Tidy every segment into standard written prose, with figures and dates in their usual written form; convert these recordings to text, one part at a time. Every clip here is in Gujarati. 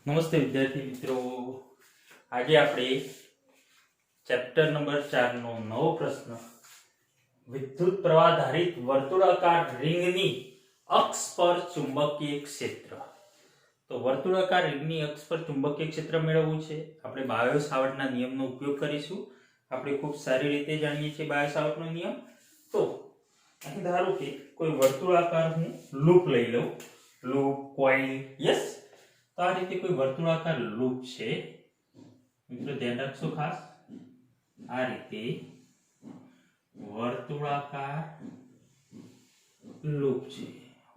નમસ્તે વિદ્યાર્થી મિત્રો, આજે આપણે ચેપ્ટર નંબર 4 નો નવો પ્રશ્ન વિદ્યુત પ્રવાહ ધારિત વર્તુળાકાર રિંગની અક્ષ પર ચુંબકીય ક્ષેત્ર. તો વર્તુળાકાર રિંગની અક્ષ પર ચુંબકીય ક્ષેત્ર મેળવવું છે. આપણે બાયો સાવર્ટના નિયમનો ઉપયોગ કરીશું. આપણે ખૂબ સારી રીતે જાણીએ છીએ બાયો સાવર્ટનો નિયમ. તો અહીં ધારો કે કોઈ વર્તુળાકાર હું લૂપ લઈ લઉં, લૂપ કોઇલ, યસ. તો આ રીતે કોઈ વર્તુળાકાર લૂપ છે મિત્રો, ધ્યાન રાખજો ખાસ. આ રીતે વર્તુળાકાર લૂપ છે,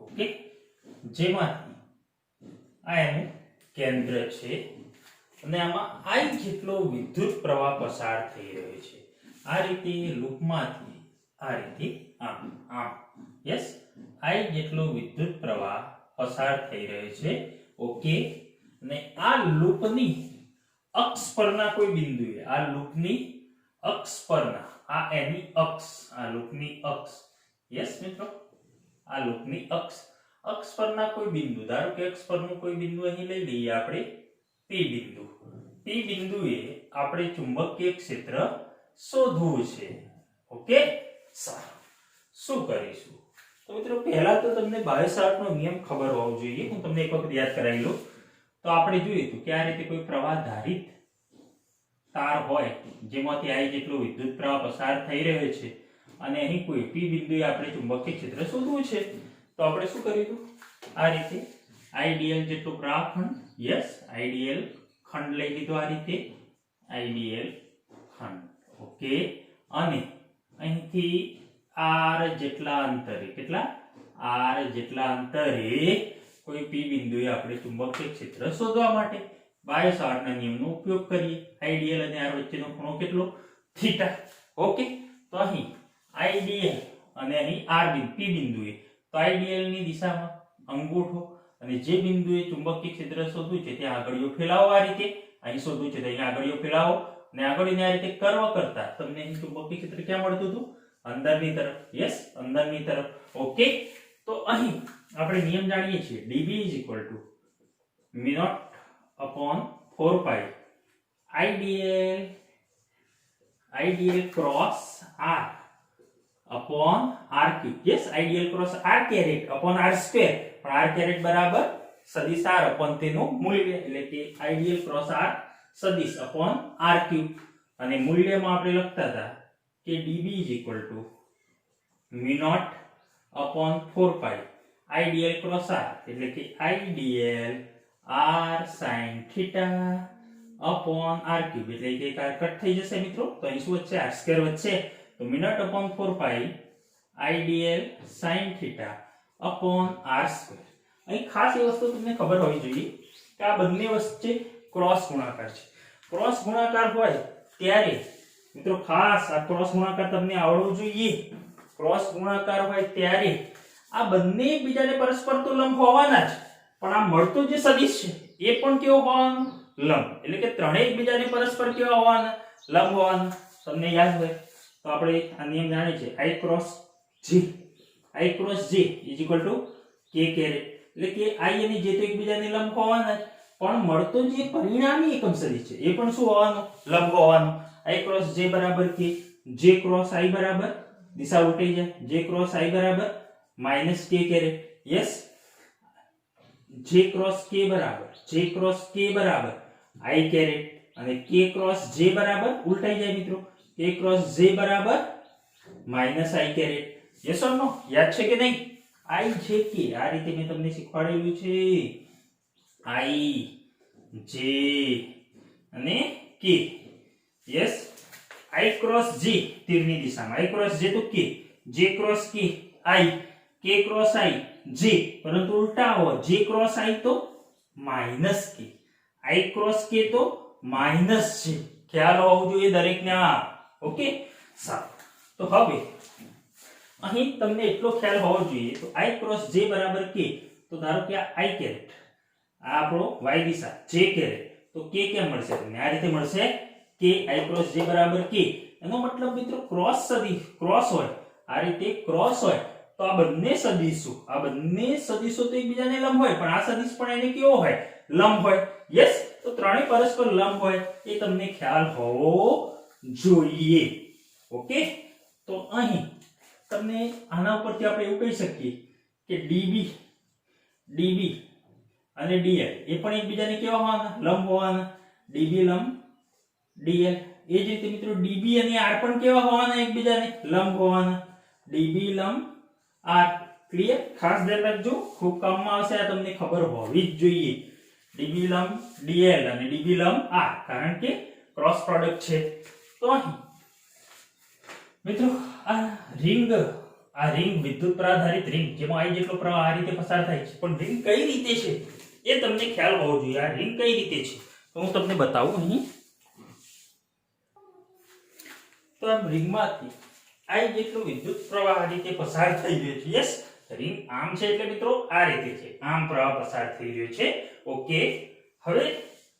ઓકે, જેમાંથી આ એનું કેન્દ્ર છે અને આમાં I જેટલો વિદ્યુત પ્રવાહ પસાર થઈ રહ્યો છે. આ રીતે લૂપમાંથી આ રીતે આમ આમ, યસ, I જેટલો વિદ્યુત પ્રવાહ પસાર થઈ રહ્યો છે, ઓકે. અને આ લૂપની અક્ષ પરના કોઈ બિંદુએ, આ લૂપની અક્ષ પરના, આ એની અક્ષ, આ લૂપની અક્ષ, યસ મિત્રો, આ લૂપની અક્ષ પરના કોઈ બિંદુ, ધારો કે અક્ષ પરનું કોઈ બિંદુ અહીં લઈ લઈએ આપણે, P બિંદુ. P બિંદુએ આપણે ચુંબકીય ક્ષેત્ર શોધવું છે, ઓકે. સારું, શું કરીશું? તો મિત્રો પહેલા તો તમને બાયો સાવર્ટનો નિયમ ખબર હોવો જોઈએ. હું તમને એક વખત યાદ કરાવી લઉં. તો આપણે જોયું હતું કે આ રીતે કોઈ પ્રવાહ ધારિત તાર હોય જેમાંથી I જેટલો વિદ્યુત પ્રવાહ પસાર થઈ રહ્યો છે અને અહીં કોઈ P બિંદુએ આપણે ચુંબકીય ક્ષેત્ર શોધવું છે. તો આપણે શું કર્યું હતું? આ રીતે IDL જેટલો પ્રવાહ ખંડ, યસ, IDL ખંડ લઈ લીધો, આ રીતે IDL ખંડ, ઓકે. અને અહીંથી R જેટલા અંતરે, કેટલા? R જેટલા અંતરે કોઈ P બિંદુએ આપણે ચુંબકીય ક્ષેત્ર શોધવા માટે બાયો સાવર્ટના નિયમનો ઉપયોગ કરીએ. IDL અને R વચ્ચેનો ખૂણો કેટલો? Theta, okay. તો અહીં IDL અને અહીં R બિંદુ, P બિંદુએ, તો IDL ની દિશામાં અંગૂઠો અને જે બિંદુએ ચુંબકીય ક્ષેત્ર શોધવું છે ત્યાં આગળીઓ ફેલાવો. આ રીતે અહીં શોધવું છે તો અહીં આગળીઓ ફેલાવો અને આગળીને આ રીતે કર્વ કરતા તમને અહીં ચુંબકીય ક્ષેત્ર ક્યાં મળતું હતું? અંદરની તરફ, યસ, અંદરની તરફ, ઓકે. તો અહીં આપણે નિયમ જાણીએ છીએ, dB μ0/4π IDL cross R upon R cube, yes, IDL cross R caret upon R square, પણ R caret બરાબર સદિશ R upon તેનું મૂલ્ય, એટલે કે IDL cross R સદિશ upon R cube. અને મૂલ્યમાં આપણે લખતા હતા કે dB μ0/4π IDL cross R, એટલે કે IDL R sin theta upon R cube, એટલે કે R કટ થઈ જશે મિત્રો. તો અહીં શું વચ્ચે? R square વચ્ચે, તો μ0/4π IDL sin theta upon R square. અહીં ખાસ એ વસ્તુ તમને ખબર હોવી જોઈએ કે આ બંને વચ્ચે ક્રોસ ગુણાકાર છે. ક્રોસ ગુણાકાર હોય ત્યારે મિત્રો ખાસ આ ક્રોસ ગુણાકાર તમને આવડવું જોઈએ. ક્રોસ ગુણાકાર હોય ત્યારે આ બંને એકબીજાને પરસ્પર તો લંબ હોવાના જ, પણ આ મળતો જે સદિશ છે એ પણ કેવો હોવાનો? લંબ. એટલે કે ત્રણેય એકબીજાને પરસ્પર કેવા હોવાના? લંબ હોવાના. તમને યાદ હોય તો આપણે આ નિયમ જાણીએ છીએ, I cross J K caret, એટલે કે I અને J તો એકબીજાને લંબ હોવાના જ, પણ મળતો જે પરિણામી એકમ સદિશ છે એ પણ શું હોવાનો? લંબ હોવાનો. I cross J બરાબર K, J cross I બરાબર, દિશા ઉલટાઈ જાય, J cross I બરાબર -K caret, yes. J cross K બરાબર I caret અને K cross J બરાબર ઉલટાઈ જાય મિત્રો, K cross J બરાબર -I caret, યસ ઓર નો? યાદ છે કે નહીં? I J K આ રીતે મેં તમને શીખવાડેલું છે, I J અને K, yes. I cross J તીરની દિશામાં, I cross J તો K, J cross K I, K cross I J, પરંતુ ઉલટા હો, J cross I તો -K, I cross K તો -J. ખ્યાલ હોવો જોઈએ દરેકને, ઓકે. સારું, તો હવે અહીં તમને એટલો ખ્યાલ હોવો જોઈએ, તો I cross J બરાબર K, તો ધારો કે આ I caret, આ આપણો y દિશા, J caret, તો K કેમ મળશે તમને? આ રીતે મળશે કે I cross J બરાબર K. એનો મતલબ મિત્રો ક્રોસ સદિશ, ક્રોસ હોય, આ રીતે ક્રોસ હોય તો આ બંને સદિશો તો એકબીજાને લંબ હોય, પણ આ સદિશ પણ એને કેવો હોય? લંબ હોય. યસ, તો ત્રણેય પરસ્પર લંબ હોય એ તમને ખ્યાલ હોવો જોઈએ. ઓકે, તો અહીં તમને આના ઉપરથી આપણે એવું કહી શકીએ કે DB અને DL એ પણ એકબીજાને કેવા હોવાના? લંબ હોવાના. DB લંબ DL. એ જ રીતે મિત્રો DB અને R પણ કેવા હોવાના? એકબીજાને લંબ હોવાના. DB લંબ R. ક્લિયર? ખાસ ધ્યાન રાખજો, ખૂબ કામમાં આવશે, આ તમને ખબર હોવી જ જોઈએ. DB લંબ DL અને DB લંબ R, કારણ કે ક્રોસ પ્રોડક્ટ છે. તો અહીં મિત્રો આ રિંગ વિદ્યુત પ્રાધારિત રિંગ જેમાં I જેટલો પ્રવાહ આ રીતે પસાર થાય છે, પણ રિંગ કઈ રીતે છે એ તમને ખ્યાલ હોવો જોઈએ. આ રિંગ કઈ રીતે છે તો હું તમને બતાવું અહીં. તો આ રિંગમાંથી I જેટલો વિદ્યુત પ્રવાહ આ રીતે પસાર થઈ રહ્યો છે. યસ, રિંગ આમ છે એટલે મિત્રો આ રીતે છે, આમ પ્રવાહ પસાર થઈ રહ્યો છે. ઓકે, હવે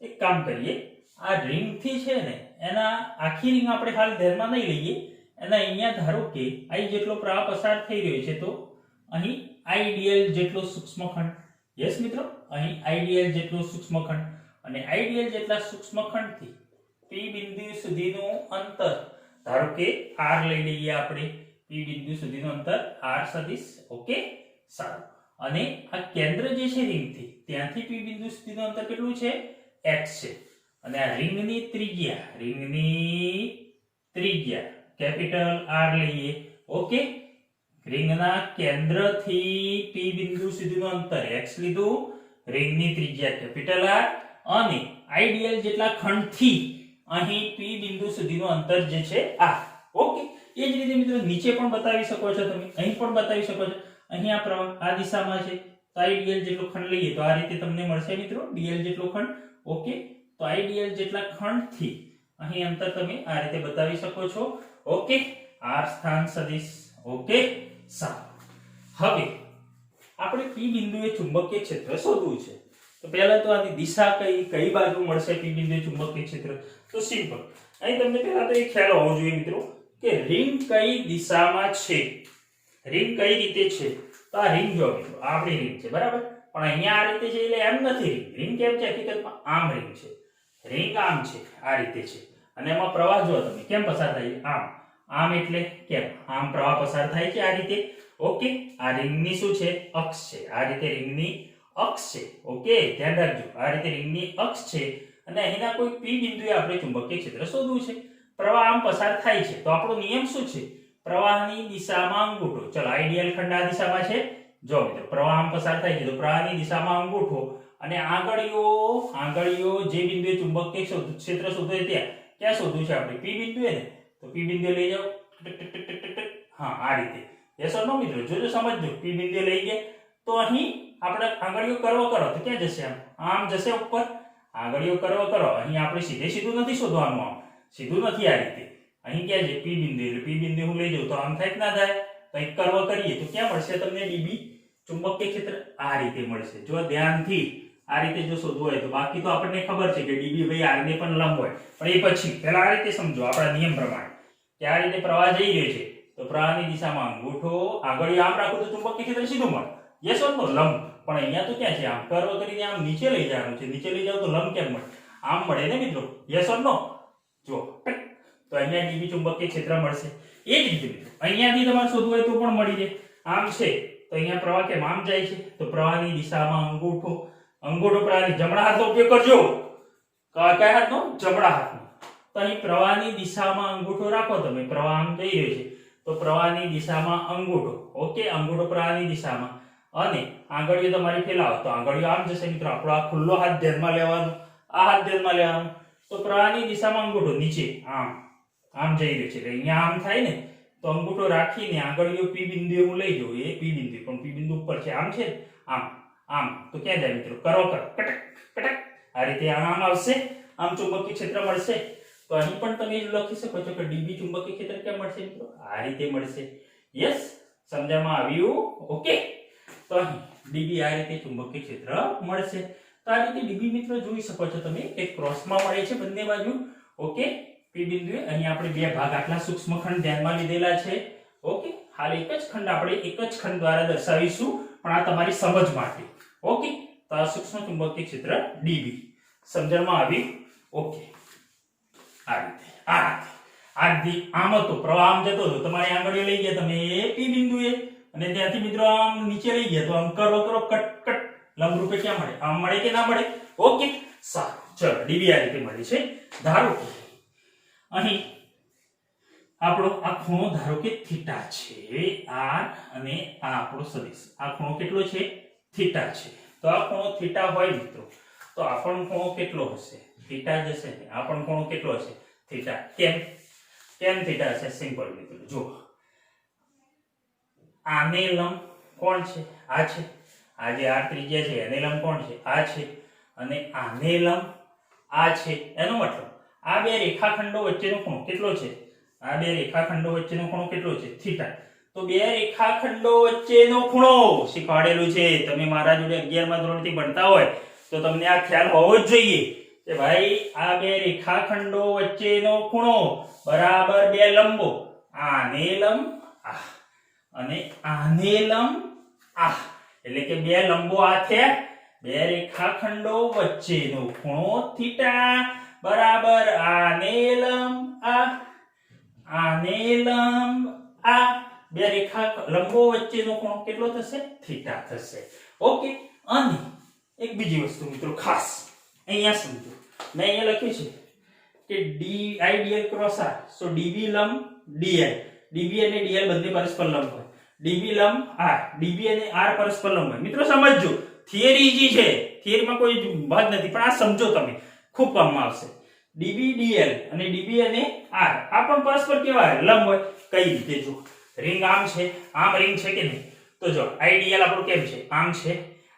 એક કામ કરીએ, આ રિંગ થી છે ને એના આખી રિંગ આપણે હાલ ધ્યાનમાં નહીં લઈએ, એના અહીંયા ધારો કે I જેટલો પ્રવાહ પસાર થઈ રહ્યો છે, તો અહીં IDL જેટલો સૂક્ષ્મખંડ. યસ મિત્રો, અહીં IDL જેટલો સૂક્ષ્મખંડ અને IDL જેટલા સૂક્ષ્મખંડથી P બિંદુ સુધીનું અંતર ધારો કે R લઈ લઈએ આપણે. P બિંદુ સુધીનું અંતર R સદિશ. ઓકે, સારું. અને આ કેન્દ્ર જે છે રિંગથી ત્યાંથી P બિંદુ સુધીનું અંતર કેટલું છે? x છે. અને આ રિંગની ત્રિજ્યા કેપિટલ R લઈએ. ઓકે, રિંગના કેન્દ્રથી P બિંદુ સુધીનું અંતર x લીધું, રિંગની ત્રિજ્યા કેપિટલ R અને IDL જેટલા ખંડથી અહીં P બિંદુ સુધીનું અંતર જે છે R. ઓકે, એ જ રીતે મિત્રો નીચે પણ બતાવી શકો છો તમે, અહીં પણ બતાવી શકો છો. અહીં આ પ્રવાહ આ દિશામાં છે, તો IDL જેટલો ખંડ લઈએ તો આ રીતે તમને મળશે મિત્રો DL જેટલો ખંડ. ઓકે, તો IDL જેટલા ખંડથી અહીં અંતર તમે આ રીતે બતાવી શકો છો. ઓકે, R સ્થાન સદિશ. ઓકે, સારું. હવે આપણે P બિંદુએ ચુંબકીય ક્ષેત્ર શોધવું છે. તો પહેલા તો આની દિશા કઈ બાજુ મળશે P બિંદુએ ચુંબકીય ક્ષેત્ર? તો સિમ્પલ, અહીં તમને પહેલા તો એ ખ્યાલ હોવો જોઈએ મિત્રો કે રિંગ કઈ દિશામાં છે, રિંગ કઈ રીતે છે. તો આ રિંગ જો મિત્રો આપણી રિંગ છે, બરાબર, પણ અહીંયા આ રીતે છે એટલે એમ નથી. રિંગ કેમ છે? હકીકતમાં આમ રિંગ છે, રિંગ આમ છે, આ રીતે છે. અને એમાં પ્રવાહ જો તમે કેમ પસાર થાય? આમ એટલે કેમ? આમ પ્રવાહ પસાર થાય છે આ રીતે. ઓકે, આ રિંગની શું છે? અક્ષ છે. આ રીતે રિંગની અક્ષ છે. ઓકે, ધ્યાન રાખજો, આ રીતે રિંગની અક્ષ છે અને અહીંના કોઈ P બિંદુએ આપણે ચુંબકીય ક્ષેત્ર શોધવું છે. પ્રવાહ આમ પસાર થાય છે, તો આપણો નિયમ શું છે? પ્રવાહની દિશામાં અંગૂઠો. ચલો, આઈડિયલ ખંડ આ દિશામાં છે. જો મિત્રો પ્રવાહ આમ પસાર થાય છે તો પ્રવાહની દિશામાં અંગૂઠો અને આંગળીઓ જે બિંદુએ ચુંબકીય ક્ષેત્ર શોધવું છે ક્યાં શોધવું છે આપણે? P બિંદુએ ને, તો P બિંદુએ લઈ જાઓ. હા, આ રીતે. યસ ઓર નો મિત્રો? જોજો, સમજજો. P બિંદુએ લઈ ગયા તો અહીં આપણે આંગળીઓ કર્વ કરો તો ક્યાં જશે? આમ જશે ઉપર. આંગળીઓ કર્વ કરો, અહીં આપણે સીધું નથી શોધવાનું, આમ સીધું નથી. આ રીતે અહીં ક્યાં છે? P બિંદુ. એટલે P બિંદુ હું લઈ જાઉં તો આમ થાય કે ના થાય? તો એક કર્વ કરીએ તો ક્યાં મળશે તમને? DB ચુંબકીય ક્ષેત્ર આ રીતે મળશે. જો ધ્યાનથી આ રીતે જો શોધવું હોય તો, બાકી તો આપણને ખબર છે કે DB ભાઈ R ને પણ લંબ હોય, પણ એ પછી પહેલા આ રીતે સમજો આપણા નિયમ પ્રમાણે કે આ રીતે પ્રવાહ જઈ રહ્યો છે તો પ્રવાહની દિશામાં અંગૂઠો, આંગળીઓ આમ રાખો તો ચુંબકીય ક્ષેત્ર સીધું મળે. યસ ઓર નો? લંબ. પણ અહીંયા તો ક્યાં છે? આમ કર્વ કરીને આમ નીચે લઈ જવાનું છે. નીચે લઈ જાવ તો લંબ કેમ મળે? આમ મળે ને મિત્રો? યસ ઓર નો? જો, તો અહીંયા DB ચુંબકીય ક્ષેત્ર મળશે. એ જ રીતે મિત્રો અહીંયાથી તમારે શોધવું હોય તો પણ મળી જાય. આમ છે તો અહીંયા પ્રવાહ કેમ આમ જાય છે? તો પ્રવાહની દિશામાં અંગૂઠો પ્રવાહની જમણા હાથનો ઉપયોગ કરજો. કયા હાથનો? જમણા હાથનો. તો અહીં પ્રવાહની દિશામાં અંગૂઠો રાખો તમે. પ્રવાહ આમ જઈ રહ્યો છે તો પ્રવાહની દિશામાં અંગૂઠો. ઓકે, અંગૂઠો પ્રવાહની દિશામાં અને આંગળીઓ તમારી ફેલાવો તો આંગળીઓ આમ જશે મિત્રો. આપણો આ ખુલ્લો હાથ ધ્યાનમાં લેવાનો, આ હાથ ધ્યાનમાં લેવાનો. તો પ્રવાહની દિશામાં અંગૂઠો નીચે આમ જઈ રહ્યો છે એટલે અહીંયા આમ થાય ને, તો અંગૂઠો રાખીને આંગળીઓ P બિંદુએ હું લઈ જાઉં. એ P બિંદુ, પણ P બિંદુ ઉપર છે, આમ છે આમ તો ક્યાં જાય મિત્રો? કરો કટક આ રીતે આમ આવશે, આમ ચુંબકીય ક્ષેત્ર મળશે. તો અહીં પણ તમે લખી શકો છો કે DB ચુંબકીય ક્ષેત્ર ક્યાં મળશે મિત્રો? આ રીતે મળશે. યસ, સમજવામાં આવ્યું? ઓકે, તો અહીં DB આ રીતે ચુંબકીય ક્ષેત્ર મળશે. તો આ રીતે DB મિત્રો જોઈ શકો છો તમે એક ક્રોસમાં મળે છે બંને બાજુ. ઓકે, P બિંદુએ અહીં આપણે બે ભાગ આટલા સૂક્ષ્મખંડ ધ્યાનમાં લીધેલા છે. ઓકે, હાલ એક જ ખંડ આપણે એક જ ખંડ દ્વારા દર્શાવીશું, પણ આ તમારી સમજ માટે. ઓકે, તો આ સૂક્ષ્મ ચુંબકીય ક્ષેત્ર ડીબી સમજણમાં આવી ઓકે આ રીતે આમ હતો પ્રવાહ આમ જતો હતો તમારી આંગળીઓ લઈ ગયા તમે પી બિંદુએ અને ત્યાંથી મિત્રો આમ નીચે લઈ ગયા તો આમ કરો કટ કટ લંબરૂપે ક્યાં મળે આમ મળે કે ના મળે ઓકે સારું ચલો ડીબી આ રીતે મળી છે ધારો કે અહીં આપણો આ ખૂણો ધારો કે થીટા છે આર અને આ આપણો સદિશ આ ખૂણો કેટલો છે થીટા છે તો આ ખૂણો થીટા હોય મિત્રો તો આ પણ ખૂણો કેટલો હશે થીટા જ હશે ને આ પણ ખૂણો કેટલો હશે થીટા કેમ થીટા હશે સિમ્પલ મિત્રો જો આને લંબ કોણ છે આ છે આ જે આર ત્રિજ્યા છે એને લંબ કોણ છે આ છે અને આને લંબ આ છે એનો મતલબ આ બે રેખાખંડો વચ્ચેનો ખૂણો કેટલો છે આ બે રેખાખંડો વચ્ચેનો ખૂણો કેટલો છે થીટા તો બે રેખાખંડો વચ્ચેનો ખૂણો શીખવાડેલું છે તમે મારા જોડે 11મા ધોરણથી ભણતા હોય તો તમને આ ખ્યાલ હોવો જ જોઈએ કે ભાઈ આ બે રેખાખંડો વચ્ચેનો ખૂણો બરાબર બે લંબો આને લંબ આ અને આને લંબ આ એટલે કે બે લંબો આ થયા બે રેખાખંડો વચ્ચેનો ખૂણો થીટા બરાબર આને લંબ આને લંબ આ બે રેખા લંબો વચ્ચેનો ખૂણો કેટલો થશે થીટા થશે ઓકે અને એક બીજી વસ્તુ મિત્રો ખાસ અહીંયા સમજો મેં અહીંયા લખ્યું છે કે D I dl cross are so dB લંબ ડીએલ ડીબી અને ડીએલ બંને પરસ્પર લંબ હોય ડીબી લંબ આર ડીબી અને આર પરસ્પર લંબ હોય મિત્રો સમજજો થિયરી ઈઝી છે થિયરીમાં કોઈ વાત નથી પણ આ સમજો તમે ખૂબ કામમાં આવશે ડીબી ડીએલ અને ડીબી અને આર આ પણ પરસ્પર કેવા હોય લંબ હોય કઈ રીતે જો રિંગ આમ છે આમ રિંગ છે કે નહીં તો જો આઈડીએલ આપણો કેમ છે આમ છે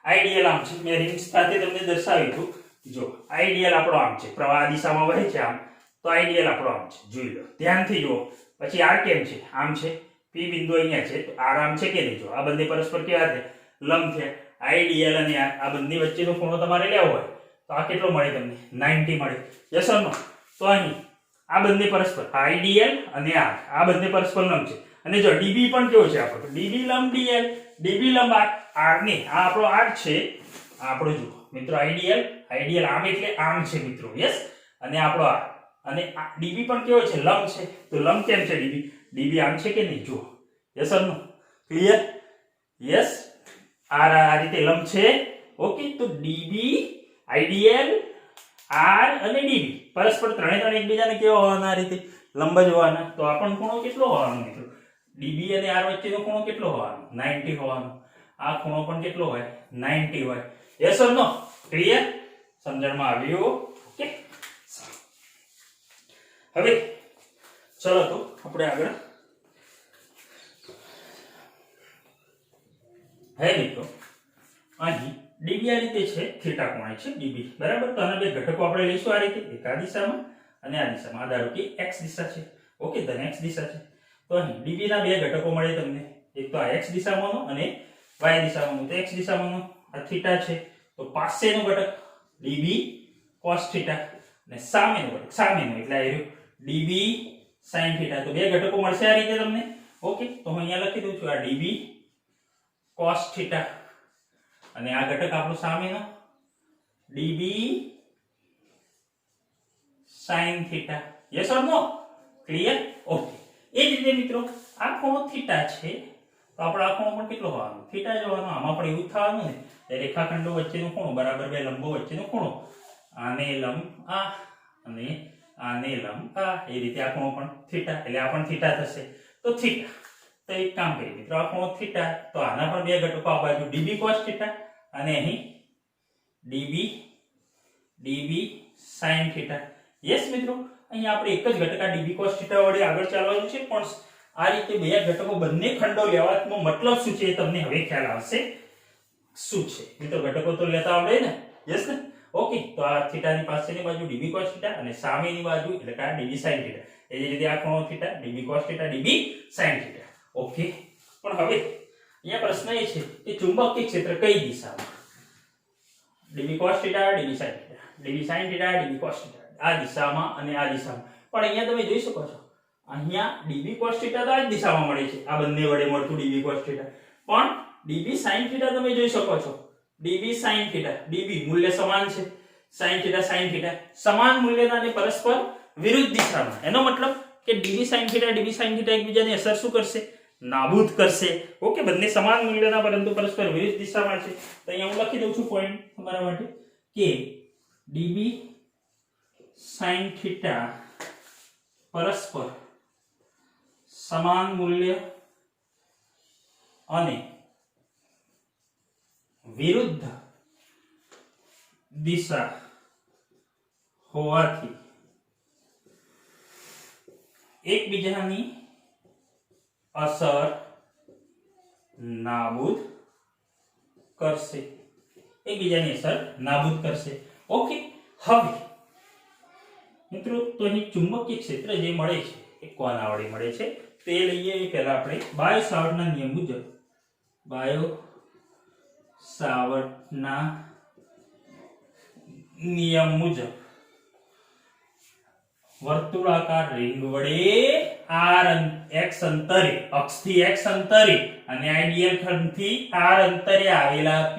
આઈડીએલ આમ છે મેં રિંગ સાથે તમને દર્શાવ્યું હતું જો આઈડીએલ આપણો આમ છે પ્રવાહ દિશામાં વહે છે આમ તો આઈડીએલ આપણો આમ છે જોઈ લો ધ્યાનથી જુઓ પછી આર કેમ છે આમ છે પી બિંદુ અહીંયા છે તો આર આમ છે કે નહીં જો આ બંને પરસ્પર કેવા છે લંબ છે આઈડીએલ અને આ બંને વચ્ચેનો ખૂણો તમારે લેવો હોય તો આ કેટલો મળે તમને 90 મળે યસ ઓર નો તો અહીં આ બંને પરસ્પર આઈડીએલ અને આ બંને પરસ્પર લંબ છે અને જો ડીબી પણ કેવો છે આપણો ડીબી લંબ ડીએલ ડીબી લંબ આર ને આ આપણો આર છે આ આપણો જુઓ મિત્રો આઈડીએલ આમ એટલે આમ છે મિત્રો યસ અને આપણો આર અને ડીબી પણ કેવો છે લંબ છે તો લંબ કેમ છે ડીબી આમ છે કે નહીં જુઓ yes or no clear yes R આ રીતે લંબ છે ઓકે તો ડીબી આઈડીએલ આર અને ડીબી પરસ્પર ત્રણે એકબીજાને કેવા હોવાના આ રીતે લંબ જ હોવાના તો આ પણ ખૂણો કેટલો હોવાનો મિત્રો ડીબી અને આર વચ્ચેનો ખૂણો કેટલો હોવાનો 90 હોવાનો આ ખૂણો પણ કેટલો હોય 90 હોય યસ ઓર નો ક્લિયર સમજણમાં આવ્યું ઓકે હવે ચલો તો આપણે આગળ હે મિત્રો અહીં ડીબી આ રીતે છે થીટા કોણ છે ડીબી બરાબર તો આના બે ઘટકો આપણે લઈશું આ રીતે એક આ દિશામાં અને આ દિશામાં ધારો કે x દિશા છે ઓકે ધન x દિશા છે તો અહીં ડીબી ના બે ઘટકો મળે તમને એક તો આ x દિશામાંનો અને y દિશામાંનો તો x દિશામાંનો આ થીટા છે તો પાસેનો ઘટક ડીબી cos થીટા અને સામેનો ઘટક સામેનો એટલે આ રહ્યું ડીબી sin થીટા તો બે ઘટકો મળશે આ રીતે તમને ઓકે તો હું અહીંયા લખી દઉં છું આ ડીબી cos થીટા અને આ ઘટક આપણો સામેનો DB sin theta yes or no clear okay એ જ રીતે મિત્રો આ ખૂણો થીટા છે તો આપણો આ ખૂણો પણ કેટલો હોવાનો થીટા જ હોવાનો આમાં પણ એવું થવાનું ને એ રેખાખંડો વચ્ચેનો ખૂણો બરાબર બે લંબો વચ્ચેનો ખૂણો આને લંબ આ અને આને લંબ આ એ રીતે આ ખૂણો પણ થીટા એટલે આ પણ થીટા થશે તો થીટા તો એક કામ કરીએ મિત્રો આ ખૂણો થીટા તો આના પણ બે ઘટકો આ બાજુ ડીબી cos થીટા અને અહીં ડીબી sin થીટા યસ મિત્રો અહીં આપણે એક જ ઘટક આ ડીબી cos થીટા વડે આગળ ચાલવાનું છે પણ આ રીતે બે ઘટકો બંને ખંડો લેવાનો મતલબ શું છે એ તમને હવે ખ્યાલ આવશે શું છે મિત્રો ઘટકો તો લેતા આવડે ને યસ ને ઓકે તો આ થીટાની પાસેની બાજુ ડીબી cos થીટા અને સામેની બાજુ એટલે કે આ ડીબી sin થીટા એ જ રીતે આ ખૂણો theta dB cos theta dB sin theta okay પણ હવે અહીંયા પ્રશ્ન એ છે કે ચુંબકીય ક્ષેત્ર કઈ દિશામાં dB cos theta dB sin theta dB sin theta dB cos theta આ દિશામાં અને આ દિશામાં પણ અહીંયા તમે જોઈ શકો છો અહીંયા ડીબી cos થીટા તો આ જ દિશામાં મળે છે આ બંને વડે મળતું ડીબી cos થીટા પણ ડીબી sin થીટા તમે જોઈ શકો છો ડીબી સાઈન થીટા, ડીબી મૂલ્ય સમાન છે, સાઈન થીટા સમાન મૂલ્યના અને પરસ્પર વિરુદ્ધ દિશામાં. એનો મતલબ કે ડીબી સાઈન થીટા એકબીજાની અસર શું કરશે? નાબૂદ કરશે. ઓકે, બંને સમાન મૂલ્યના પરંતુ પરસ્પર વિરુદ્ધ દિશામાં છે. તો અહીંયા હું લખી દઉં છું પોઈન્ટ તમારા માટે કે ડીબી સાઈન થીટા પરસ્પર સમાન મૂલ્ય અને વિરુદ્ધ દિશા હોવાથી એકબીજાની અસર નાબૂદ કરશે. ઓકે, હવે મિત્રો તો અહીં ચુંબકીય ક્ષેત્ર જે મળે છે એ કોના વડે મળે છે તે લઈએ. પહેલા આપણે બાયો-સાવર્ટના નિયમ મુજબ વર્તુળાકાર રિંગ વડે x અંતરે, અક્ષથી x અંતરે અને આઈડિયલ ખંડથી r અંતરે આવેલા P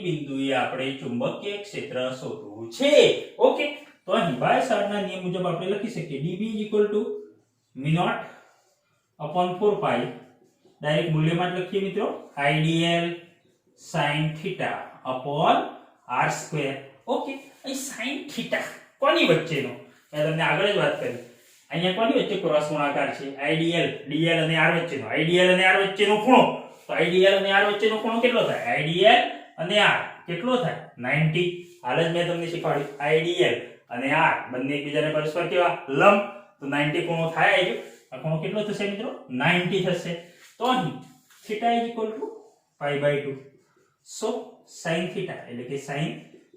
બિંદુએ આપણે ચુંબકીય ક્ષેત્ર શોધવું છે. ઓકે, તો અહીં બાયો-સાવર્ટના નિયમ મુજબ આપણે લખી શકીએ dB μ0/4π. ડાયરેક્ટ મૂલ્યમાં જ લખીએ મિત્રો, આઈડિયલ sin θ/r². ઓકે, અહીં sin θ કોની વચ્ચેનો? મેં તમને આગળ જ વાત કરી. અહીંયા કોની વચ્ચે ક્રોસ ગુણાકાર છે? આઈડિયલ dl અને r વચ્ચેનો. આઈડિયલ અને r વચ્ચેનો ખૂણો. તો આઈડિયલ અને r વચ્ચેનો ખૂણો કેટલો થાય? આઈડિયલ અને r કેટલો થાય? 90. હાલ જ મેં તમને શીખવાડ્યું, આઈડિયલ અને r બંને એકબીજાને પરસ્પર કેવા? લંબ. તો 90 ખૂણો થાય. આ ખૂણો કેટલો થશે મિત્રો? 90 થશે. તો અહીં θ = π/2. sin θ એટલે કે sin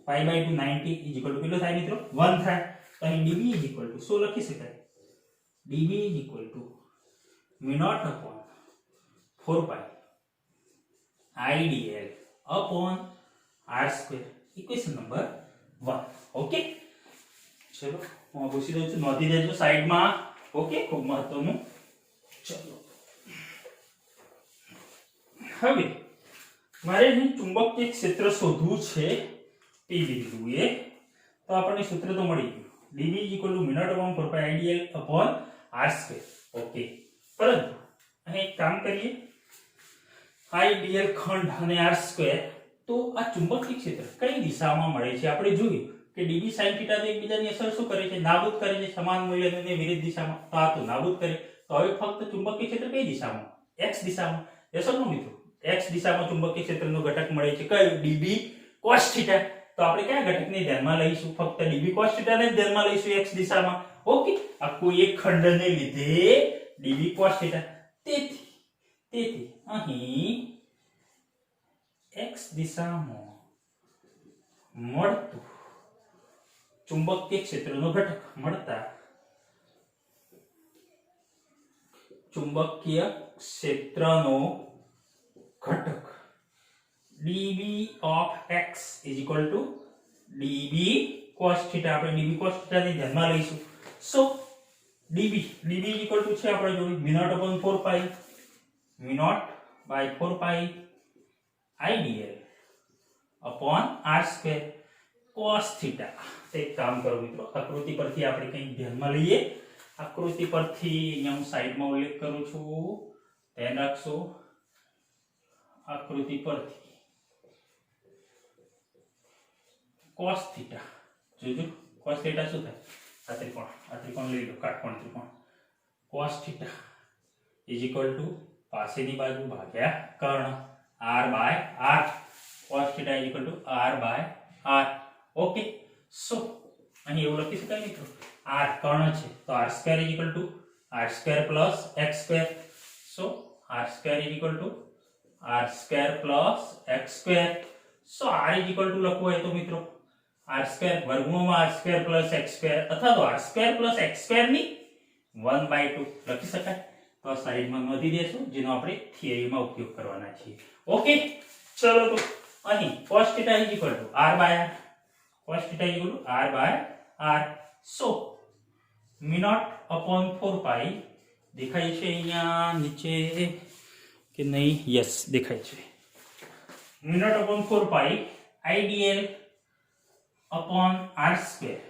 π/2 90 કેટલો થાય મિત્રો? 1 થાય. તો અહીં dB શું લખી શકાય? dB μ0/4π IDL r². Equation number 1. Okay, ચલો હું પૂછી દઉં છું, નોંધી દેજો સાઈડમાં. ઓકે, ખૂબ મહત્વનું. ચલો હવે મારે અહીં ચુંબકીય ક્ષેત્ર શોધવું છે P બિંદુએ. તો આપણને સૂત્ર તો મળી ગયું, dB μ0/4π IDL r². ઓકે, પરંતુ અહીં એક કામ કરીએ, IDL ખંડ અને r². તો આ ચુંબકીય ક્ષેત્ર કઈ દિશામાં મળે છે? આપણે જોયું કે dB sin θ તો એકબીજાની અસર શું કરે છે? નાબૂદ કરે છે, સમાન મૂલ્યને વિરુદ્ધ દિશામાં. તો આ તો નાબૂદ કરે. તો હવે ફક્ત ચુંબકીય ક્ષેત્ર કઈ દિશામાં? x દિશામાં. યસ ઓર નો મિત્રો? x દિશામાં ચુંબકીય ક્ષેત્રનો ઘટક મળે છે. કયો? dB cos θ. તો આપણે કયા ઘટકને ધ્યાનમાં લઈશું? ફક્ત dB cos θ ને ધ્યાનમાં લઈશું x દિશામાં. ઓકે, આ કોઈ એક ખંડને લીધે dB cos θ. તેથી અહીં x દિશામાં મળતું ચુંબકીય ક્ષેત્રનો ઘટક મળતા ચુંબકીય ક્ષેત્રનો ઘટક dB of x = dB cos θ. આપણે dB cos θ ને ધ્યાનમાં લઈશું. સો dB છે આપણે જોયું μ0/4π IDL r² cos θ. તો એક કામ કરો મિત્રો, આકૃતિ પરથી આપણે કંઈક ધ્યાનમાં લઈએ. આકૃતિ પરથી અહીંયા હું સાઈડમાં ઉલ્લેખ કરું છું, ધ્યાન રાખશો. આકૃતિ પરથી cos θ જોજો. cos θ શું થાય? આ ત્રિકોણ લઈ લો, કાટકોણ ત્રિકોણ. cos θ = પાસેની બાજુ ભાગ્યા કર્ણ, r/r. cos θ = r/r. ઓકે, સો અહીં એવું લખી શકાય મિત્રો, r કર્ણ છે તો r² = r² + x². સો r² = r² + x². સો r લખવું હોય તો મિત્રો r² વર્ગમૂળમાં r² + x² અથવા તો r² + x² ની 1/2 લખી શકાય. તો આ સાઈડમાં નોંધી દેશું, જેનો આપણે થિયરીમાં ઉપયોગ કરવાના છીએ. ઓકે, ચલો તો અહીં cos θ = r/r. cos θ = r/r. સો μ0/4π દેખાય છે અહીંયા નીચે કે નહીં? યસ, દેખાય છે. mu naught upon 4 pi I dl upon r square.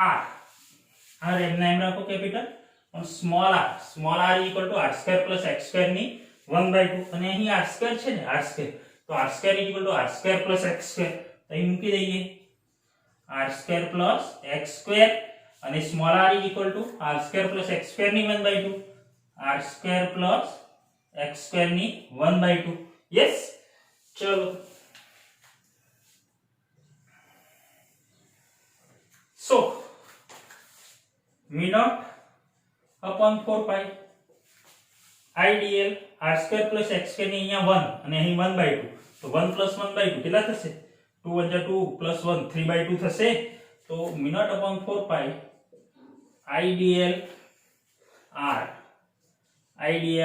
r એમને એમ રાખો કેપિટલ અને small r equal to r square plus x square ની 1/2 અને અહીં r square છે ને r square તો r square equal to r square plus x square તો અહીં મૂકી દઈએ r square plus x square અને small r equal to r square plus x square ની 1/2 r square plus x square ની 1/2 yes ચલો so mu naught upon 4 pi I dl r square plus x square ની અહીંયા 1 અને અહીં 1/2 તો 1 plus 1/2 કેટલા થશે 2 1 2 plus 1 3/2 થશે તો mu naught upon 4 pi I dl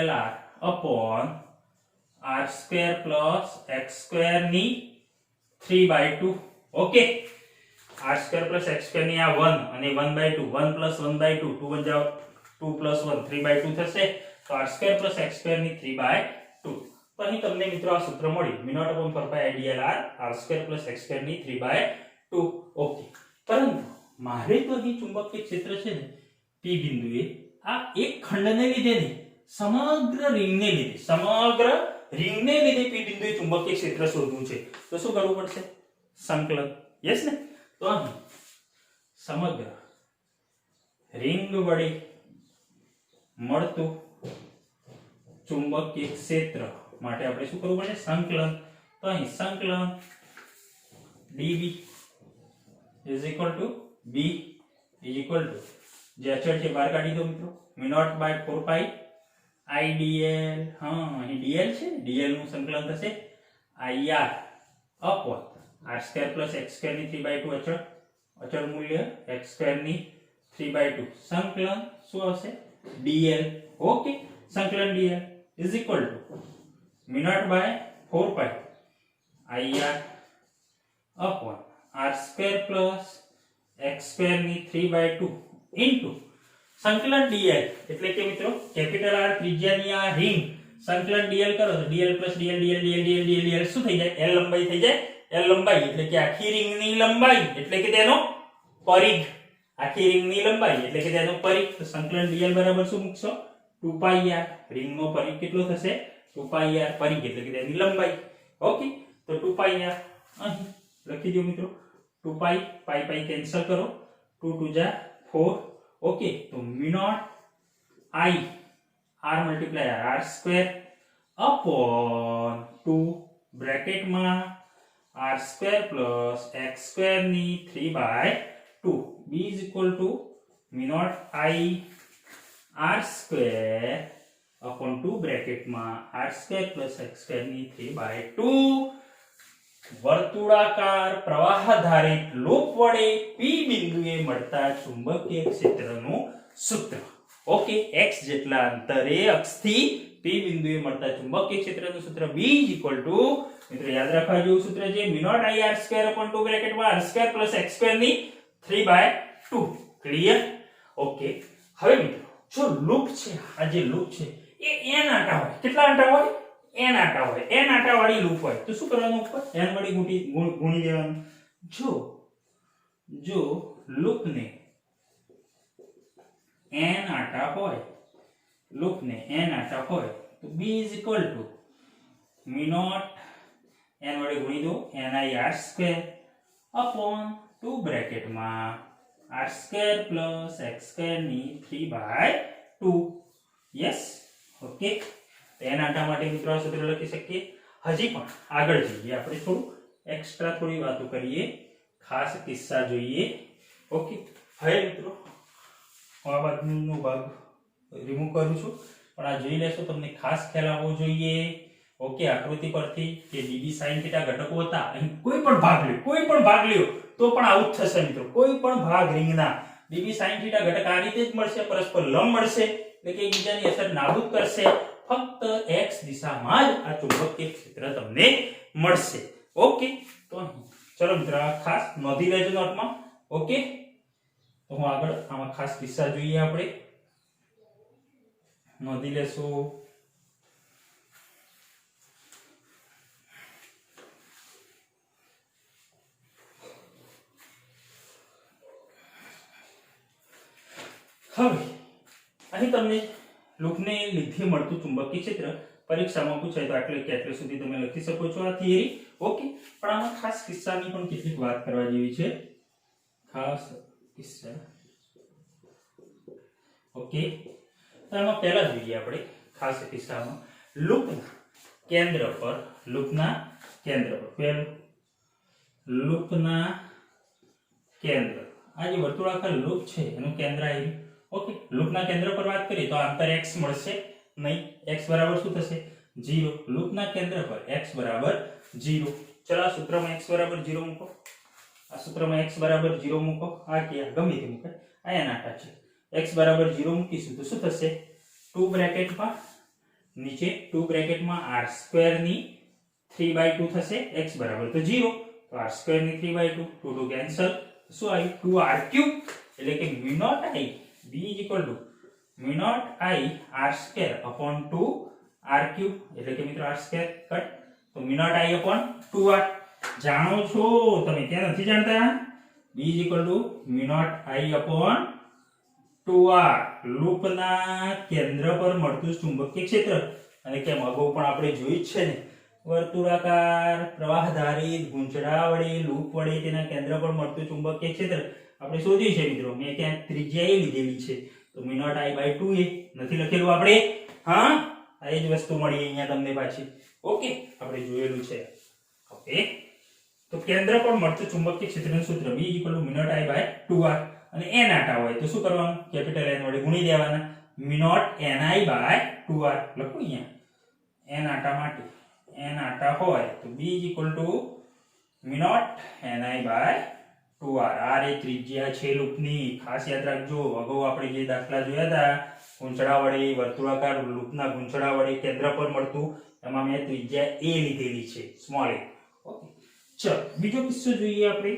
r upon r square plus x square ની 3/2 okay r square plus x square ની આ 1 અને 1/2 1 plus 1/2 2 1 2 plus 1 3/2 થશે તો r square plus x square ની 3/2 તો અહીં તમને મિત્રો આ સૂત્ર મળ્યું mu naught upon 4 pi I dl r square plus x square ની 3/2 ઓકે પરંતુ મારે તો અહીં ચુંબકીય ક્ષેત્ર છે ને p બિંદુએ આ એક ખંડને લીધે નહીં સમગ્ર રિંગને લીધે p બિંદુએ ચુંબકીય ક્ષેત્ર શોધવું છે તો શું કરવું પડશે સંકલન યસ ને તો અહીં સમગ્ર રિંગ વડે મળતું ચુંબકીય ક્ષેત્ર માટે આપણે શું કરવું પડશે સંકલન તો અહીં સંકલન dv is equal to b is equal to જે અચળ છે બહાર કાઢી દો મિત્રો mu naught by 4 pi I dl હા અહીં dl છે dl નું સંકલન થશે ir upon r square plus x square ની 3/2 અચળ મૂલ્ય x square ની 3/2 સંકલન શું આવશે dl ઓકે સંકલન dl is equal to mu naught by 4 pi ir upon r square plus x square ની 3/2 into સંકલન dl એટલે કે મિત્રો કેપિટલ R ત્રિજ્યાની આ રિંગ સંકલન dl કરો તો dl plus dl dl dl dl dl dl શું થઈ જાય l લંબાઈ થઈ જાય l લંબાઈ એટલે કે આખી રિંગની લંબાઈ એટલે કે તેનો પરિઘ આખી રિંગની લંબાઈ એટલે કે તેનો પરિઘ તો સંકલન dl બરાબર શું મૂકશો 2 pi r રિંગનો પરિઘ કેટલો થશે 2 pi r પરિઘ એટલે કે તેની લંબાઈ ઓકે તો 2 pi r અહીં લખી દો મિત્રો 2 pi pi pi કેન્સલ કરો 2 2 જા 4 ओके तो mu naught I r multiply r square upon 2 bracket में r square plus x square ની 3/2 b is equal to mu naught I r square upon 2 bracket में r square plus x square ની 3/2 વર્તુળાકાર પ્રવાહધારિત લૂપ વડે p બિંદુએ મળતા ચુંબકીય ક્ષેત્રનું સૂત્ર ઓકે x જેટલા અંતરે અક્ષથી p બિંદુએ મળતા ચુંબકીય ક્ષેત્રનું સૂત્ર b મિત્રો યાદ રાખવા જેવું સૂત્ર છે mu naught I r square upon 2 બ્રેકેટમાં r square plus x square ની 3/2 ક્લિયર ઓકે હવે મિત્રો જો લૂપ છે આ જે લૂપ છે એ n આંટા હોય કેટલા આંટા હોય n આટા હોય n આટા વાળી લૂપ હોય તો શું કરવાનું ઉપર n વડે ગુણી દેવાનું જો લૂપ ને n આટા હોય તો b is equal to mu naught n વડે ગુણી દો ni r square upon 2 bracket માં r square plus x square ની 3/2 યસ ઓકે એના આટા માટે મિત્રો આ સૂત્ર લખી શકીએ હજી પણ આગળ જઈએ આપણે થોડું એક્સ્ટ્રા થોડી વાતો કરીએ ખાસ કિસ્સા જોઈએ ઓકે હવે મિત્રો આ બાજુનો ભાગ રિમૂવ કરું છું પણ આ જોઈ લેશો તમને ખાસ ખ્યાલ આવવો જોઈએ ઓકે આકૃતિ પરથી કે db sin θ ઘટકો હતા અહીં કોઈ પણ ભાગ લ્યો તો પણ આવું જ થશે મિત્રો કોઈ પણ ભાગ રિંગના db sin θ ઘટક આ રીતે જ મળશે પરસ્પર લંબ મળશે એટલે કે એકબીજાની અસર નાબૂદ કરશે ફક્ત x દિશામાં જ આ ચુંબકીય ક્ષેત્ર તમને મળશે ઓકે તો ચલો મિત્રો આ ખાસ નોંધી લેજો નોટમાં ઓકે તો હું આગળ આમાં ખાસ કિસ્સા જોઈએ આપણે નોંધી લેશો હવે અહીં તમને લૂપને લીધે મળતું ચુંબકીય ક્ષેત્ર પરીક્ષામાં પૂછાય તો આટલે કે આટલે સુધી તમે લખી શકો છો આ થિયરી. ઓકે, પણ આમાં ખાસ કિસ્સાની પણ કેટલીક વાત કરવા જેવી છે. ખાસ કિસ્સા. ઓકે, તો આમાં પહેલા જોઈએ આપણે ખાસ કિસ્સામાં લૂપના કેન્દ્ર પર પહેલું લૂપના કેન્દ્ર, આ જે વર્તુળાકાર લૂપ છે એનું કેન્દ્ર આવ્યું. ઓકે, લૂપના કેન્દ્ર પર વાત કરીએ તો અંતર x મળશે નહીં. x બરાબર શું થશે? 0. લૂપના કેન્દ્ર પર x બરાબર 0. ચલો આ સૂત્રમાં x બરાબર 0 મૂકો. આ સૂત્રમાં x બરાબર 0 મૂકો. આ કે ગમે તે મૂકો, આયા નાટા છે. x બરાબર 0 મૂકીશું તો શું થશે? 2 બ્રેકેટમાં નીચે 2 બ્રેકેટમાં r² ની 3/2 થશે. x બરાબર તો 0, તો r² ની 3/2 2 કેન્સલ. શું આવ્યું? 2r³ એટલે કે μ0 i b = μ0 i r² upon 2r³ એટલે કે મિત્રો r² કટ, તો μ0 i upon 2r જાણો છો તમે, ક્યાં નથી જાણતા? b = μ0 i upon 2r લૂપના કેન્દ્ર પર મળતું ચુંબકીય ક્ષેત્ર. અને કેમ અગાઉ પણ આપણે જોઈ જ છે ને, વર્તુળાકાર પ્રવાહધારિત ગૂંચળા વડે લૂપ વડે તેના કેન્દ્ર પર મળતું ચુંબકીય ક્ષેત્ર આપણે શોધ્યું છે મિત્રો. મેં ક્યાં ત્રિજ્યા એ લીધેલી છે, તો μ0 i/2 એ નથી લખેલું આપણે. હા, આ જ વસ્તુ મળી અહીંયા તમને પાછી. ઓકે, આપણે જોયેલું છે. ઓકે, તો કેન્દ્ર પર મળતું ચુંબકીય ક્ષેત્રનું સૂત્ર b = μ0 i/2r. અને n આટા હોય તો શું કરવાનું? કેપિટલ N વડે ગુણી દેવાના. μ0 ni/2r લખો અહીંયા. n આટા માટે n આટા હોય તો b = μ0 ni/2r. આ રે ત્રિજ્યા છે લૂપની, ખાસ યાદ રાખજો. અગાઉ આપણે જે દાખલા જોયા હતા ગૂંચળા વડે વર્તુળાકાર લૂપના ગૂંચળા વડે કેન્દ્ર પર મળતું, એમાં મેં ત્રિજ્યા a લીધેલી છે, સ્મોલ a. ઓકે, ચલો બીજો કિસ્સો જોઈએ આપણે.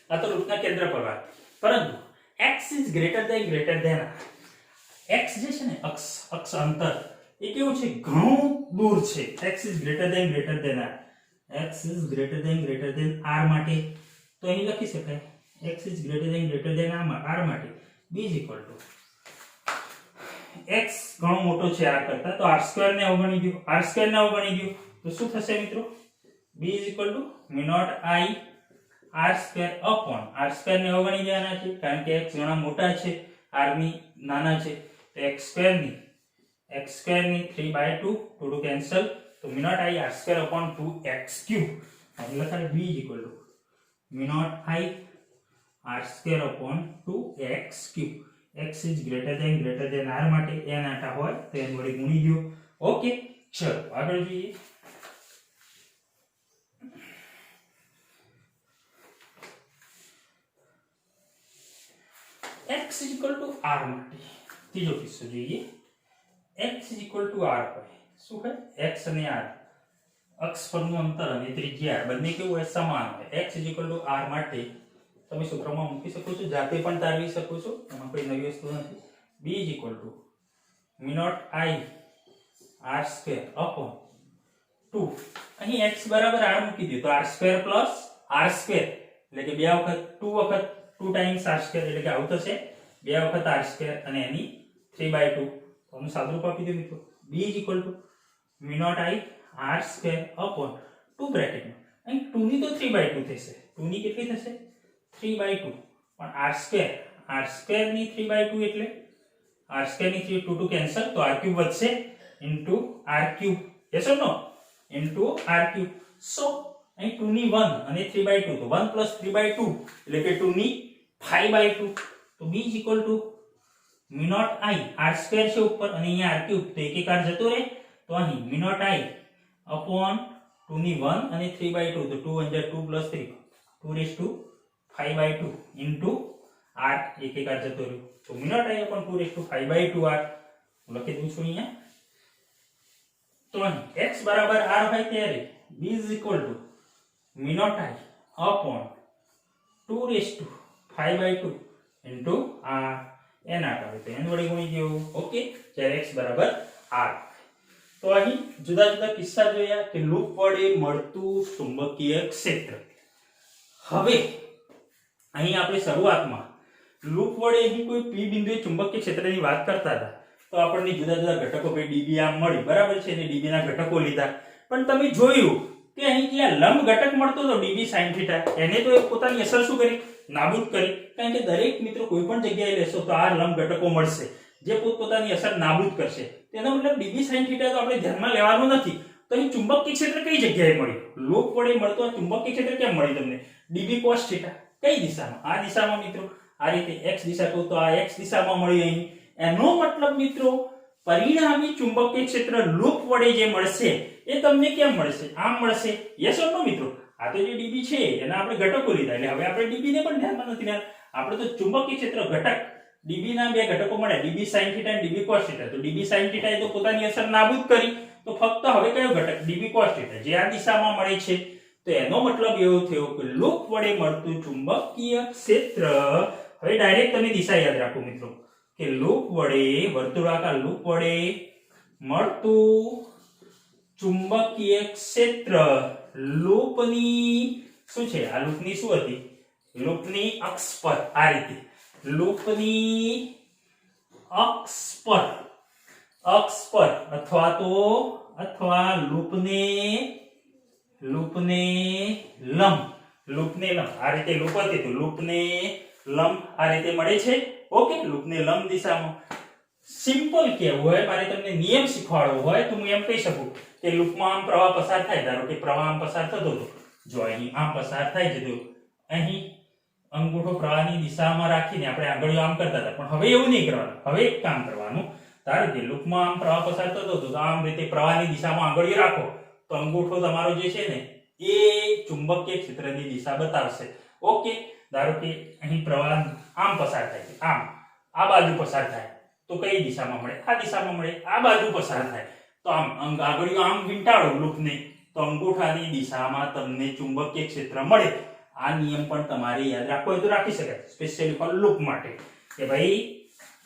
આ તો લૂપના કેન્દ્ર પર વાત, પરંતુ x is greater than x જે છે ને અક્ષ અંતર એ કેવું છે? ઘણું દૂર છે. x is greater than r. x is greater than r માટે તો અહીં લખી શકાય x is greater than r માટે b = x ઘણો મોટો છે r કરતા, તો r² ને અવગણી દો. તો શું થશે મિત્રો? b = μ0 i r² upon r² ને અવગણી દેવાના છે, કારણ કે x ઘણા મોટા છે, r ની નાના છે. તો x² ની 3/2 2 કેન્સલ, તો μ0 i r² upon 2x³ એટલે લખાય b = μ0 i r² upon 2x³. x is greater than r માટે n આટા હોય તો n વડે ગુણી દો. ઓકે, ચલો આગળ જોઈએ. x = r માટે ત્રીજો કિસ્સો જોઈએ. x = r હોય શું હોય? x અને r અક્ષ પરનું અંતર અને ત્રિજ્યા બંને કેવું હોય? સમાન હોય. x = r માટે તમે સૂત્રમાં મૂકી શકો છો, જાતે પણ તારવી શકો છો, એમાં કોઈ નવી વસ્તુ નથી. b = μ0 i r² upon 2. અહીં x બરાબર r મૂકી દો તો r² + r² એટલે કે 2 વખત 2 times r² એટલે કે આવું થશે 2 વખત r² અને એની 3/2. તો આનું સાદુરૂપ આપી દો મિત્રો. b = μ0 i r² upon 2 બ્રેકેટમાં અહીં 2 ની તો 3/2 થશે. 2 ની કેટલી થશે? 3/2. પણ r² ની 3/2 એટલે r² ની 3 2 કેન્સલ, તો r³ વધશે into r³. Yes or no? into r³. So અહીં 2 ની 1 અને 3/2 તો 1 + 3/2 એટલે કે 2 ની 5/2. તો b = μ0 i r² છે ઉપર અને અહીંયા r³ તો એક r જતો રહે, તો અહીં μ0 i upon 2 ની 1 અને 3/2 તો 2 * 2 + 3 2/5/2 into r એક r જતો રહ્યો, તો μ0 i upon 2/5/2r લખી દઉં છું અહીંયા. તો અહીં x બરાબર r હોય ત્યારે b = μ0 i upon 2/5/2 into r n આવે તો n વડે ગુણી દો. ઓકે, જ્યારે x બરાબર r. તો અહીં જુદા જુદા કિસ્સા જોયા કે લૂપ વડે મળતું ચુંબકીય ક્ષેત્ર. હવે અહીં આપણે શરૂઆતમાં લૂપ વડે અહીં કોઈ પી બિંદુએ ચુંબકીય ક્ષેત્રની વાત કરતા હતા તો આપણને જુદા જુદા ઘટકો ભાઈ ડીબી આમ મળી, બરાબર છે, અને ડીબી ના ઘટકો લીધા. પણ તમે જોયું કે અહીં જે લંબ ઘટક મળતો હતો ડીબી સાઇન થીટા, એને તો પોતાની અસર શું કરી? નાબૂદ કરી. કારણ કે દરેક મિત્રો કોઈ પણ જગ્યાએ લેશો તો આ લંબ ઘટકો મળશે જે પોતપોતાની અસર નાબૂદ કરશે. તેનો મતલબ ડીબી સાઇન થીટા તો આપણે ધ્યાનમાં લેવાનું નથી. તો અહીં ચુંબકીય ક્ષેત્ર કઈ જગ્યાએ મળ્યું? લૂપ વડે મળતો આ ચુંબકીય ક્ષેત્ર કેમ મળી તમને? DB cos theta. કઈ દિશામાં? આ દિશામાં મિત્રો. આ રીતે x દિશા કહું તો આ x દિશામાં મળી અહીં. એનો મતલબ મિત્રો પરિણામી ચુંબકીય ક્ષેત્ર લૂપ વડે જે મળશે એ તમને કેમ મળશે? આમ મળશે. યસ ઓર નો મિત્રો? આ તો જે ડીબી છે એના આપણે ઘટકો લીધા એટલે હવે આપણે ડીબી ને પણ ધ્યાનમાં નથી લેવાનું. આપણે તો ચુંબકીય ક્ષેત્ર ઘટક ડીબી ના બે ઘટકો મળ્યા, ડીબી sin θ અને ડીબી cos θ. તો ડીબી sin θ એ તો પોતાની અસર નાબૂદ કરી, તો ફક્ત હવે કયો ઘટક? ડીબી cos θ જે આ દિશામાં મળે છે. તો એનો મતલબ એવો થયો કે લૂપ વડે મળતું ચુંબકીય ક્ષેત્ર, હવે ડાયરેક્ટ તમે દિશા યાદ રાખો મિત્રો કે લૂપ વડે, વર્તુળાકાર લૂપ વડે મળતું ચુંબકીય ક્ષેત્ર લૂપની શું છે? આ લૂપની શું હતી? લૂપની અક્ષ પર. આ રીતે લૂપની અક્ષ પર અથવા લૂપને લંબ આ રીતે લૂપ હતી તો લૂપને લંબ આ રીતે મળે છે. ઓકે, લૂપને લંબ દિશામાં. સિમ્પલ કેવું હોય, મારે તમને નિયમ શીખવાડવો હોય તો હું એમ કહી શકું કે લૂપમાં આમ પ્રવાહ પસાર થાય. ધારો કે પ્રવાહ આમ પસાર થતો હતો, જો અહીં આમ પસાર થાય છે તો અહીં અંગૂઠો પ્રવાહની દિશામાં રાખીને આપણે આંગળીઓ આમ કરતા હતા. પણ હવે એવું નહીં કરવાનું. હવે એક કામ કરવાનું, ધારો કે લૂપમાં આમ પ્રવાહ પસાર થતો હતો તો આમ રીતે પ્રવાહની દિશામાં આંગળીઓ રાખો તો અંગૂઠો તમારો જે છે ને એ ચુંબકીય ક્ષેત્રની દિશા બતાવશે. ઓકે, ધારો કે અહીં પ્રવાહ આમ પસાર થાય છે, આમ આ બાજુ પસાર થાય તો કઈ દિશામાં મળે? આ દિશામાં મળે. આ બાજુ પસાર થાય તો આમ આંગળીઓ આમ વીંટાળો લૂપને તો અંગૂઠાની દિશામાં તમને ચુંબકીય ક્ષેત્ર મળે. આ નિયમ પણ તમારે યાદ રાખવો હોય તો રાખી શકાય, સ્પેશિયલી ફોર લૂપ માટે કે ભાઈ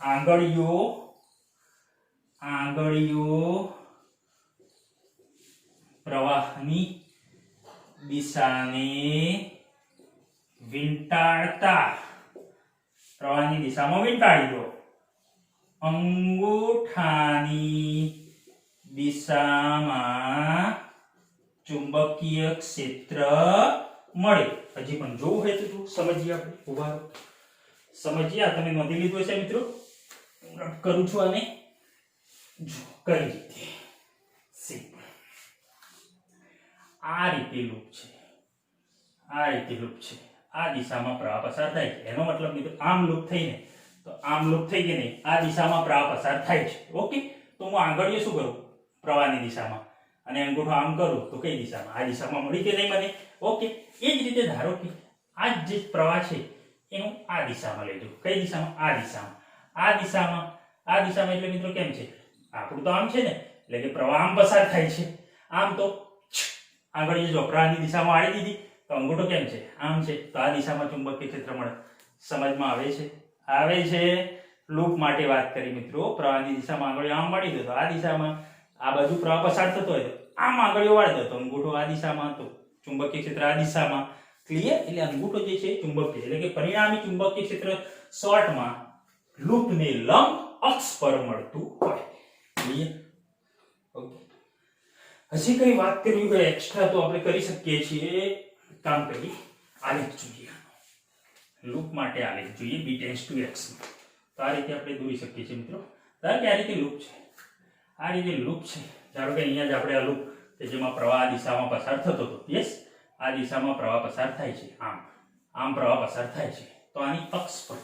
આંગળીઓ પ્રવાહની દિશાને વીંટાળતા, પ્રવાહની દિશામાં વીંટાળી દો. અંગૂઠાની દિશામાં ચુંબકીય ક્ષેત્ર મળે. હજી પણ જોવું હોય તો સમજીએ આપણે. ઉભા રહો, સમજીએ. આ તમે નોંધી લીધું હશે મિત્રો. હું કરું છું અને જો કઈ રીતે સિમ્પલ આ રીતે લૂપ છે, આ દિશામાં પ્રવાહ પસાર થાય છે. એનો મતલબ મિત્રો આમ લૂપ થઈને તો આમ લૂપ થઈ ગઈ નહીં, આ દિશામાં પ્રવાહ પસાર થાય છે. ઓકે, તો હું આંગળીઓ શું કરું? પ્રવાહની દિશામાં, અને અંગૂઠો આમ કરું તો કઈ દિશામાં? આ દિશામાં મળી કે નહીં મને? ઓકે, એ જ રીતે ધારો કે આ જે પ્રવાહ છે એ હું આ દિશામાં લઈ જાઉં. કઈ દિશામાં? આ દિશામાં. આ દિશામાં એટલે મિત્રો કેમ છે? આપણું તો આમ છે ને, એટલે કે પ્રવાહ આમ પસાર થાય છે. આમ તો આંગળીઓ જો પ્રવાહની દિશામાં વાળી દીધી તો અંગૂઠો કેમ છે? આમ છે. તો આ દિશામાં ચુંબકીય ક્ષેત્ર મળે. સમજમાં આવે છે? આવે છે. લૂપ માટે વાત કરી મિત્રો. પ્રવાહની દિશામાં આંગળીઓ આમ વાળી દો તો આ દિશામાં, આ બાજુ પ્રવાહ પસાર થતો હોય તો આમ આંગળીઓ વાળી દો તો અંગૂઠો આ દિશામાં, તો ચુંબકીય ક્ષેત્ર આ દિશામાં. ક્લિયર? એટલે અંગૂઠો જે છે ચુંબકીય, એટલે કે પરિણામી ચુંબકીય ક્ષેત્ર શોર્ટમાં લૂપને લંબ અક્ષ પર મળતું હોય. ક્લિયર? ઓકે, હજી કઈ વાત કરવી હોય એક્સ્ટ્રા તો આપણે કરી શકીએ છીએ. કામ કરી આલેખ જોઈએ. લૂપ માટે આલેખ જોઈએ b ટેન્ડ્સ ટુ x. તો આ રીતે આપણે દોરી શકીએ છીએ મિત્રો. ધારો કે આ રીતે લૂપ છે, આ રીતે લૂપ છે. ધારો કે અહીંયા જ આપણે આ લૂપ કે જેમાં પ્રવાહ દિશામાં પસાર થતો હતો. યસ, આ દિશામાં પ્રવાહ પસાર થાય છે, આમ પ્રવાહ પસાર થાય છે. તો આની અક્ષ પર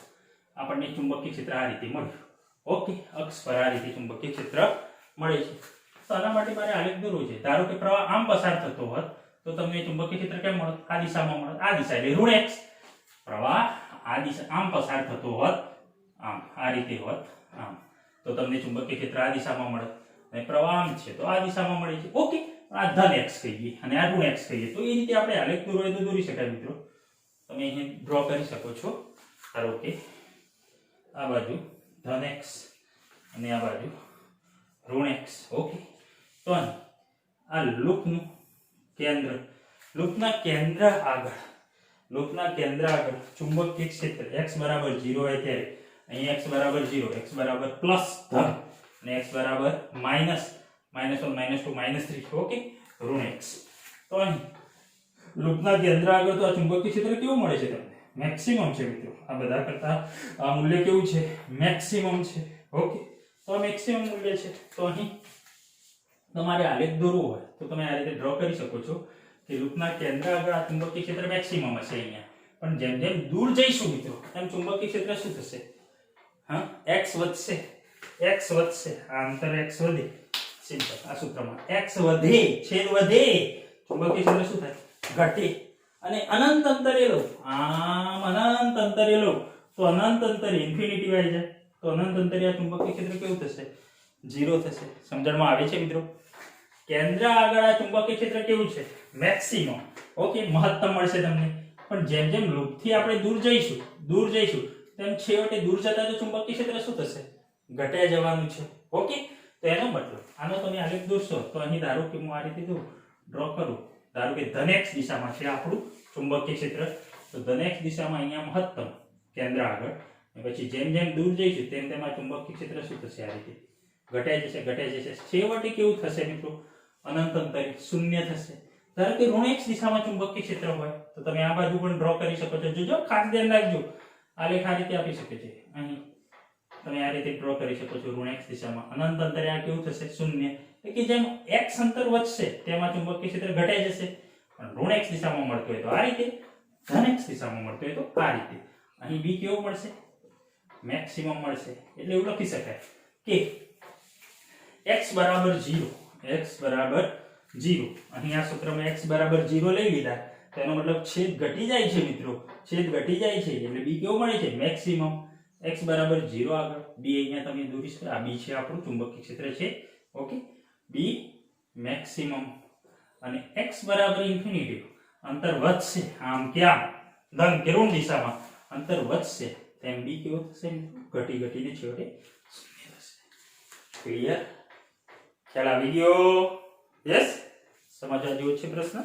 આપણને ચુંબકીય ક્ષેત્ર આ રીતે મળ્યું. ઓકે, અક્ષ પર આ રીતે ચુંબકીય ક્ષેત્ર મળે છે. તો આના માટે મારે આલેખ દોરવો છે. ધારો કે પ્રવાહ આમ પસાર થતો હોત તો તમને ચુંબકીય ક્ષેત્ર કેમ મળત? આ દિશામાં મળત. આ દિશા એટલે ઋણ x. પ્રવાહ આ દિશા આમ પસાર થતો હોત, આમ આ રીતે હોત, આમ, તો તમને ચુંબકીય ક્ષેત્ર આ દિશામાં મળત. અને પ્રવાહ આમ છે તો આ દિશામાં મળે છે. ઓકે, આ ધન x કહીએ અને આ ઋણ x કહીએ. તો એ રીતે આપણે આલેખ દોરવો હોય તો દોરી શકાય મિત્રો. તમે અહીં ડ્રો કરી શકો છો. ધારો કે આ બાજુ ધન x અને આ બાજુ ઋણ x. ઓકે, તો આ લૂપનું કેન્દ્ર, લૂપના કેન્દ્ર આગળ લૂપના કેન્દ્ર આગળ ચુંબકીય ક્ષેત્ર x બરાબર 0 હોય ત્યારે અહીં x બરાબર 0, x બરાબર પ્લસ ધન અને x બરાબર માઈનસ -1 -2 -3. ઓકે, ઋણ x. તો અહીં લૂપના કેન્દ્ર આગળ તો આ ચુંબકીય ક્ષેત્ર કેવું મળે છે તમને? મેક્સિમમ છે મિત્રો. આ બધા કરતા આ મૂલ્ય કેવું છે? મેક્સિમમ છે. ઓકે, તો આ મેક્સિમમ મૂલ્ય છે. તો અહીં તમારે આલેખ દોરવો હોય તો તમે આ રીતે ડ્રો કરી શકો છો કે લૂપના કેન્દ્ર આગળ આ ચુંબકીય ક્ષેત્ર મેક્સિમમ હશે અહીંયા, પણ જેમ જેમ દૂર જઈશું મિત્રો તેમ ચુંબકીય ક્ષેત્ર શું થશે? હા, x વધશે, આ અંતર x વધે. સિમ્પલ, આ સૂત્રમાં x વધે, છેદ વધે, ચુંબકીય ક્ષેત્ર શું થાય? ઘટે. અને અનંત અંતરે લો, આમ અનંત અંતરે લો તો અનંત અંતરે ઇન્ફિનિટી આવી જાય, તો અનંત અંતરે આ ચુંબકીય ક્ષેત્ર કેવું થશે? 0 થશે. સમજણમાં આવે છે મિત્રો? કેન્દ્ર આગળ આ ચુંબકીય ક્ષેત્ર કેવું છે? મેક્સિમમ. ઓકે, મહત્તમ મળશે તમને. પણ જેમ જેમ લૂપથી આપણે દૂર જઈશું તેમ છેવટે દૂર જતા તો ચુંબકીય ક્ષેત્ર શું થશે? ઘટ્યા જવાનું છે. ઓકે, તો એનો મતલબ આનો તમે આલેખ દોરશો તો અહીં ધારો કે હું આ રીતે ડ્રો કરું, ધારો કે ધન x દિશામાં છે આપણું ચુંબકીય ક્ષેત્ર, તો ધન x દિશામાં અહીંયા મહત્તમ કેન્દ્ર આગળ, અને પછી જેમ જેમ દૂર જઈશું તેમ તેમ આ ચુંબકીય ક્ષેત્ર શું થશે? આ રીતે ઘટાઈ જશે. છેવટે કેવું થશે મિત્રો? અનંત અંતરે શૂન્ય થશે. ધારો કે ઋણ x દિશામાં ચુંબકીય ક્ષેત્ર હોય તો તમે આ બાજુ પણ ડ્રો કરી શકો છો. જોજો, ખાસ ધ્યાન રાખજો, આલેખ આ રીતે આપી શકે છે. અહીં તમે આ રીતે ડ્રો કરી શકો છો. ઋણ x દિશામાં અનંત અંતરે આ કેવું થશે? શૂન્ય. એટલે કે જેમ x અંતર વધશે તેમાં ચુંબકીય ક્ષેત્ર ઘટાઈ જશે. પણ ઋણ x દિશામાં મળતું હોય તો આ રીતે, ધન x દિશામાં મળતું હોય તો આ રીતે. અહીં b કેવું મળશે? મેક્સિમમ મળશે. એટલે એવું લખી શકાય કે x બરાબર 0, x બરાબર 0. અહીં આ સૂત્રમાં x બરાબર 0 લઈ લીધા તો એનો મતલબ છેદ ઘટી જાય છે મિત્રો, છેદ ઘટી જાય છે એટલે b કેવું મળે છે? મેક્સિમમ. x બરાબર 0 આગળ b અહીંયા તમે દોરી શકો. આ b છે આપણું ચુંબકીય ક્ષેત્ર છે. Okay, b maximum. અને x બરાબર ઇન્ફિનિટી, અંતર વધશે. આમ ક્યાં? ધન કે ઋણ દિશામાં અંતર વધશે તેમ b કેવો થશે? ઘટીને છેવટે શૂન્ય થશે. ક્લિયર? ખ્યાલ આવી ગયો? યસ? સમજવા જેવો છે પ્રશ્ન?